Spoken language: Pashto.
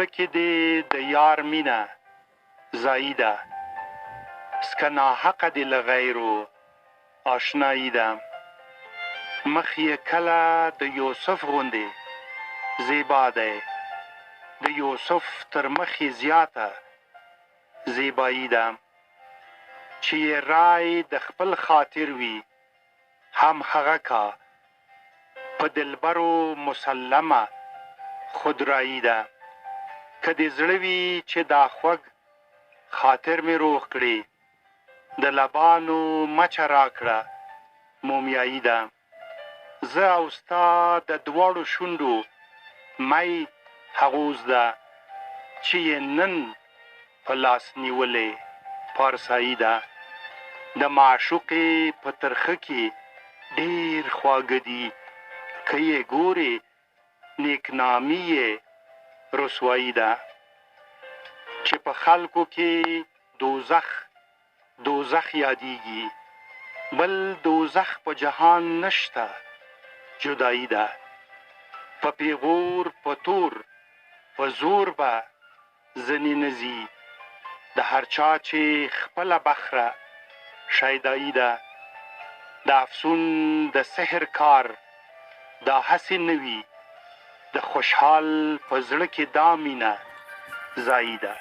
زړه کې دې د یار مینه ځایي ده سکه ناحقه دې له غیرو آشنایي ده مخ یې کله د یوسف غوندې زیبا دی د یوسف تر مخ یې زیاته زیبایی ده چې یې رای د خپل خاطر وي هم هغه کا په دلبرو مسلمه خودرایی ده که دې زړه وي چې دا خوږ خاطر مې روغ کړي د لبانو مچه راکړه مومیایي ده زه او ستا د دواړو شونډو می هغوز ده چې یې نن په لاس نیولې پارسایی ده د معشوقې په ترخه کې ډېر خواږه دي که یې ګورې نیکنامي یې رسوایی ده چې په خلکو کې دوزخ یادیږي بل دوزخ په جهان نشته جدایی ده په پیغور په تور په زور به ځنې نځي د هر چا چې خپله بخره شیدایی ده د افسون د سحر کار دا هسې نه وي د خوشحال په زړه کې دا مینه ځایي ده